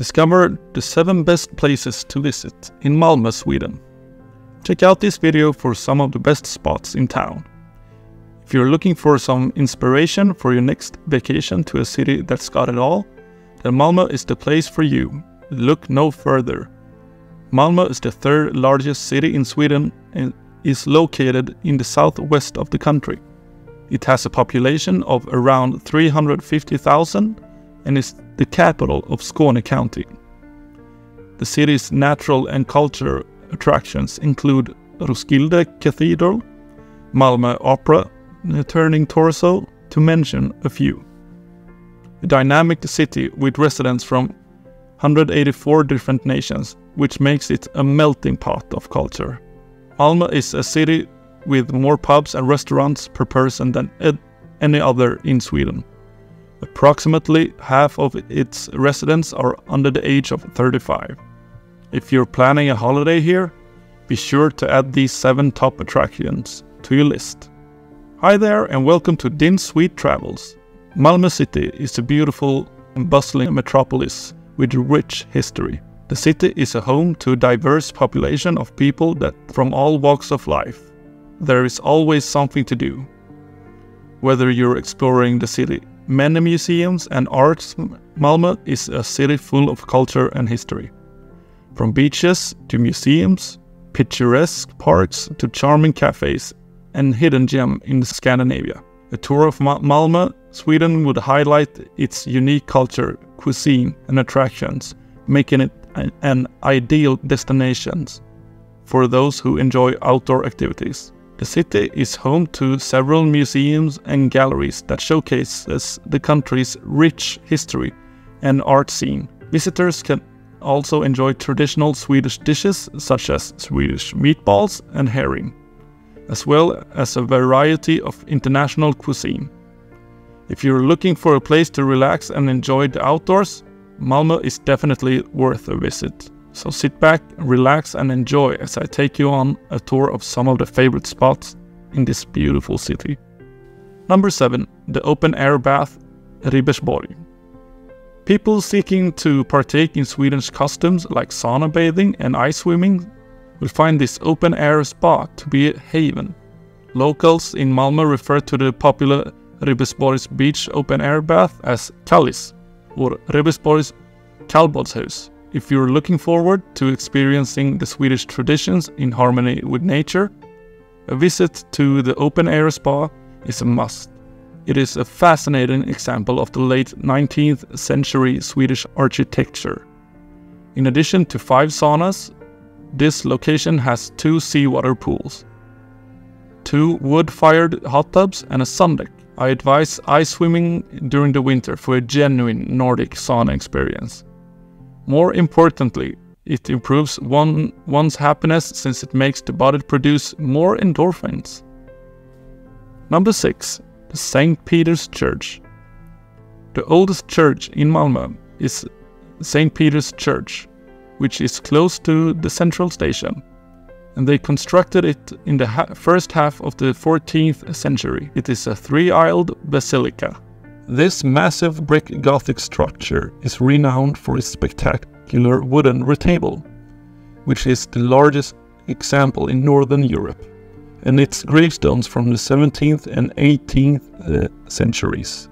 Discover the 7 best places to visit in Malmö, Sweden. Check out this video for some of the best spots in town. If you're looking for some inspiration for your next vacation to a city that's got it all, then Malmö is the place for you. Look no further. Malmö is the 3rd largest city in Sweden and is located in the southwest of the country. It has a population of around 350,000 and is the capital of Skåne County. The city's natural and cultural attractions include Roskilde Cathedral, Malmö Opera, Turning Torso, to mention a few. A dynamic city with residents from 184 different nations, which makes it a melting pot of culture. Malmö is a city with more pubs and restaurants per person than any other in Sweden. Approximately half of its residents are under the age of 35. If you're planning a holiday here, be sure to add these 7 top attractions to your list. Hi there and welcome to Din Sweet Travels. Malmö City is a beautiful and bustling metropolis with rich history. The city is a home to a diverse population of people from all walks of life. There is always something to do. Whether you're exploring the city, many museums and arts, Malmö is a city full of culture and history. From beaches to museums, picturesque parks to charming cafes and hidden gem in Scandinavia. A tour of Malmö, Sweden would highlight its unique culture, cuisine and attractions, making it an ideal destination for those who enjoy outdoor activities. The city is home to several museums and galleries that showcases the country's rich history and art scene. Visitors can also enjoy traditional Swedish dishes such as Swedish meatballs and herring, as well as a variety of international cuisine. If you're looking for a place to relax and enjoy the outdoors, Malmö is definitely worth a visit. So sit back, relax and enjoy as I take you on a tour of some of the favorite spots in this beautiful city. Number 7. The open air bath, Ribersborg. People seeking to partake in Swedish customs like sauna bathing and ice swimming will find this open air spa to be a haven. Locals in Malmö refer to the popular Ribersborgs beach open air bath as Kallis or Ribersborgs Kallbadshus. If you're looking forward to experiencing the Swedish traditions in harmony with nature, a visit to the open air spa is a must. It is a fascinating example of the late 19th century Swedish architecture. In addition to 5 saunas, this location has 2 seawater pools, 2 wood-fired hot tubs and a sun deck. I advise ice swimming during the winter for a genuine Nordic sauna experience. More importantly, it improves one's happiness since it makes the body produce more endorphins. Number 6. The St. Peter's Church. The oldest church in Malmö is St. Peter's Church, which is close to the central station, and they constructed it in the first half of the 14th century. It is a 3-aisled basilica. This massive brick Gothic structure is renowned for its spectacular wooden retable, which is the largest example in Northern Europe, and its gravestones from the 17th and 18th centuries.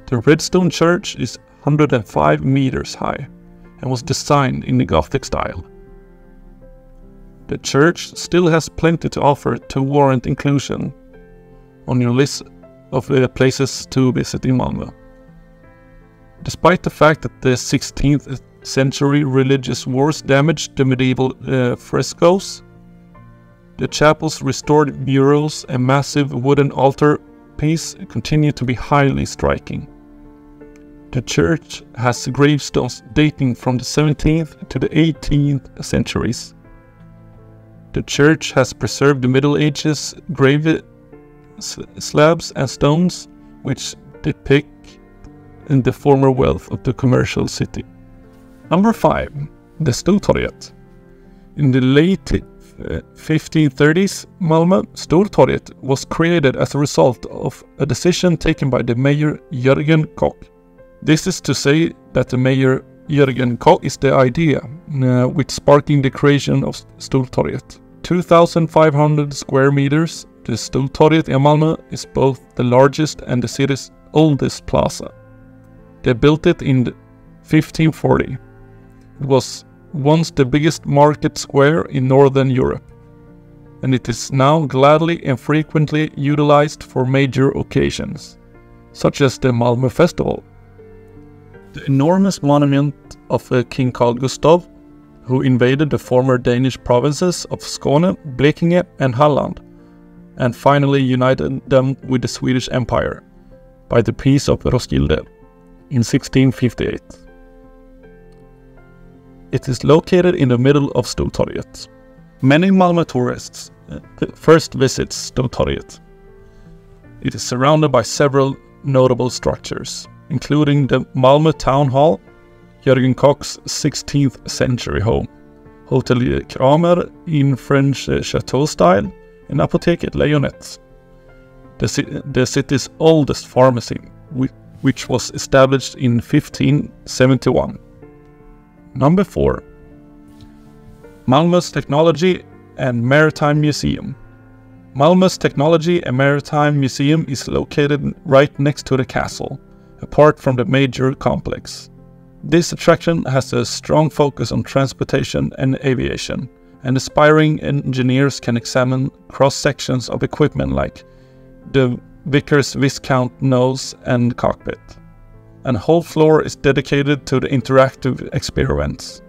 The red stone church is 105 meters high and was designed in the Gothic style. The church still has plenty to offer to warrant inclusion on your list of places to visit in Malmö. Despite the fact that the 16th century religious wars damaged the medieval frescoes, the chapel's restored murals and massive wooden altar piece continue to be highly striking. The church has gravestones dating from the 17th to the 18th centuries. The church has preserved the Middle Ages grave slabs and stones which depict the former wealth of the commercial city. Number 5. The Toret. In the late 1530s, Malmö Stortorget was created as a result of a decision taken by the mayor Jörgen Koch. This is to say that the mayor Jörgen Koch is the idea, with sparking the creation of Toret. 2,500 square meters, the Toret in Malmö is both the largest and the city's oldest plaza. They built it in 1540. It was once the biggest market square in Northern Europe, and it is now gladly and frequently utilized for major occasions, such as the Malmö Festival. The enormous monument of King Carl Gustaf, who invaded the former Danish provinces of Skåne, Blekinge and Halland, and finally united them with the Swedish Empire by the Peace of Roskilde in 1658. It is located in the middle of Stortorget. Many Malmö tourists first visit Stortorget. It is surrounded by several notable structures, including the Malmö Town Hall, Jörgen Koch's 16th century home, Hotel Kramer in French chateau style, and Apoteket Lejonet, the city's oldest pharmacy, which was established in 1571. Number 4. Malmö's Technology and Maritime Museum. Malmö's Technology and Maritime Museum is located right next to the castle, apart from the major complex. This attraction has a strong focus on transportation and aviation, and aspiring engineers can examine cross-sections of equipment like the Vickers Viscount nose and cockpit. And whole floor is dedicated to the interactive experiments.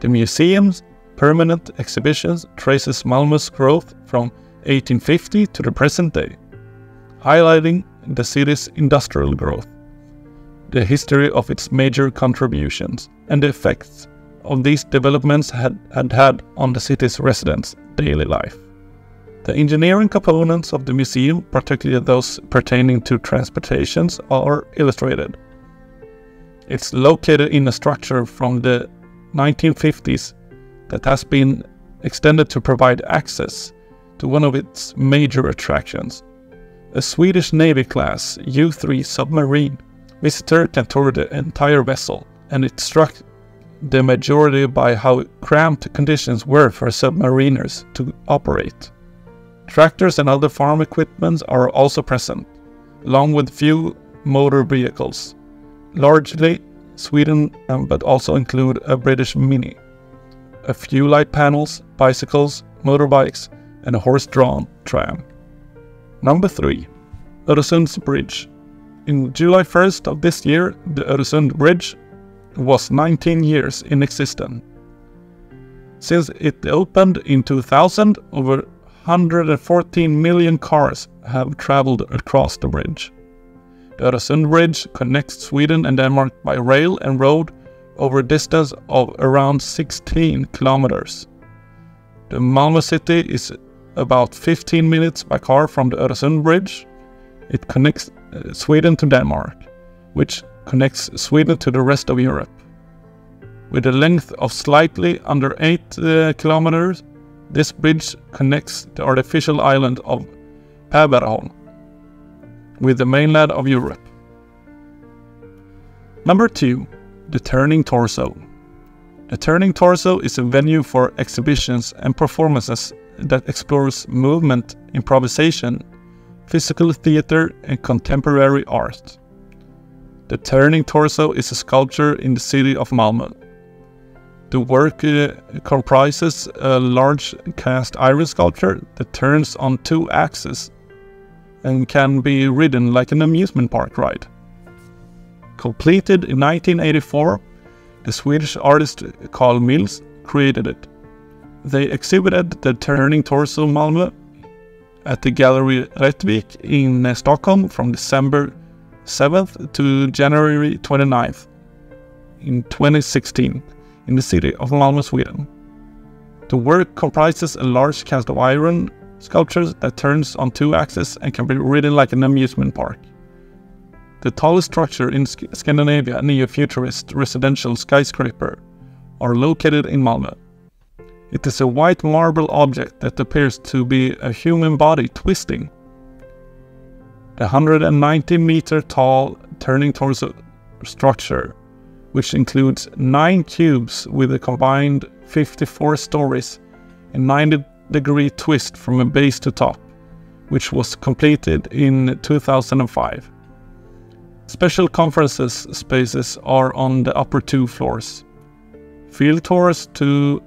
The museum's permanent exhibitions traces Malmö's growth from 1850 to the present day, highlighting the city's industrial growth, the history of its major contributions, and the effects of these developments had on the city's residents' daily life. The engineering components of the museum, particularly those pertaining to transportations, are illustrated. It's located in a structure from the 1950s that has been extended to provide access to one of its major attractions, a Swedish Navy-class U-3 submarine. Visitor can tour the entire vessel, and it struck the majority by how cramped conditions were for submariners to operate. Tractors and other farm equipment are also present, along with few motor vehicles, largely Sweden, but also include a British Mini, a few light panels, bicycles, motorbikes, and a horse-drawn tram. Number 3. Öresund Bridge. In July 1st of this year, the Öresund Bridge was 19 years in existence. Since it opened in 2000, over 114 million cars have traveled across the bridge. The Öresund Bridge connects Sweden and Denmark by rail and road over a distance of around 16 kilometers. The Malmö city is about 15 minutes by car from the Öresund Bridge. It connects Sweden to Denmark, which connects Sweden to the rest of Europe. With a length of slightly under 8 kilometers, this bridge connects the artificial island of Päberholm with the mainland of Europe. Number 2. The Turning Torso. The Turning Torso is a venue for exhibitions and performances that explores movement, improvisation, physical theater, and contemporary art. The Turning Torso is a sculpture in the city of Malmö. The work comprises a large cast iron sculpture that turns on 2 axes and can be ridden like an amusement park ride. Completed in 1984, the Swedish artist Carl Mills created it. They exhibited the Turning Torso Malmö at the Gallery Rättvik in Stockholm from December 7th to January 29th in 2016 in the city of Malmö, Sweden. The work comprises a large cast of iron sculpture that turns on 2 axes and can be ridden like an amusement park. The tallest structure in Scandinavia, a neo-futurist residential skyscraper, are located in Malmö. It is a white marble object that appears to be a human body twisting. The 190-meter tall Turning Torso structure which includes 9 cubes with a combined 54 stories and 90-degree twist from a base to top, which was completed in 2005. Special conferences spaces are on the upper 2 floors. Field tours to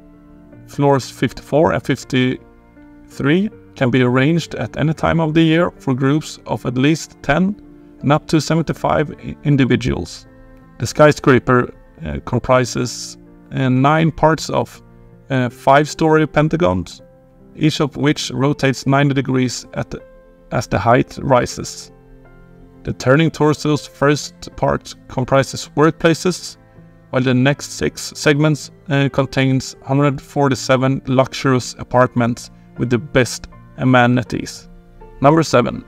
floors 54 and 53 can be arranged at any time of the year for groups of at least 10 and up to 75 individuals. The skyscraper comprises 9 parts of 5-story pentagons, each of which rotates 90 degrees as the height rises. The turning torso's first part comprises workplaces, while the next 6 segments contains 147 luxurious apartments with the best amenities. Number 7.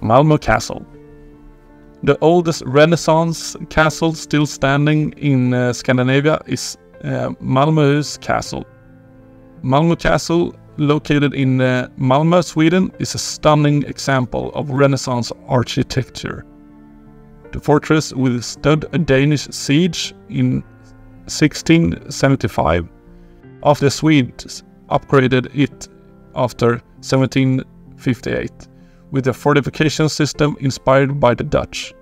Malm Castle. The oldest Renaissance castle still standing in Scandinavia is Malm Castle. Malm Castle, located in Malmö, Sweden, is a stunning example of Renaissance architecture. The fortress withstood a Danish siege in 1675, after the Swedes upgraded it after 1758, with a fortification system inspired by the Dutch.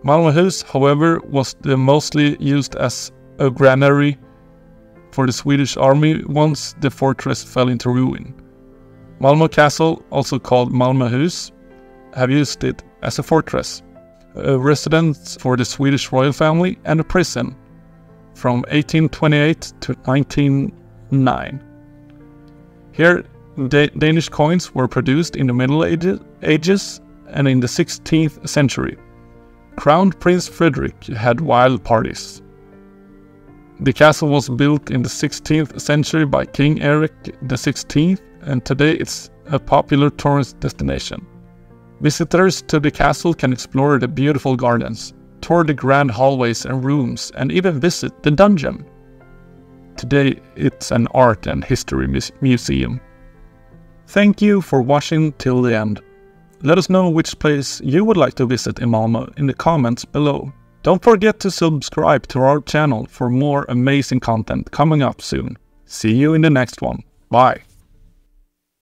Malmöhus, however, was mostly used as a granary for the Swedish army once the fortress fell into ruin. Malm Castle, also called Malmöhus, have used it as a fortress, a residence for the Swedish royal family, and a prison from 1828 to 1909. Here, Danish coins were produced in the Middle Ages and in the 16th century. Crown Prince Frederick had wild parties. The castle was built in the 16th century by King Eric XVI, and today it's a popular tourist destination. Visitors to the castle can explore the beautiful gardens, tour the grand hallways and rooms, and even visit the dungeon. Today it's an art and history museum. Thank you for watching till the end. Let us know which place you would like to visit in Malmö in the comments below. Don't forget to subscribe to our channel for more amazing content coming up soon. See you in the next one. Bye.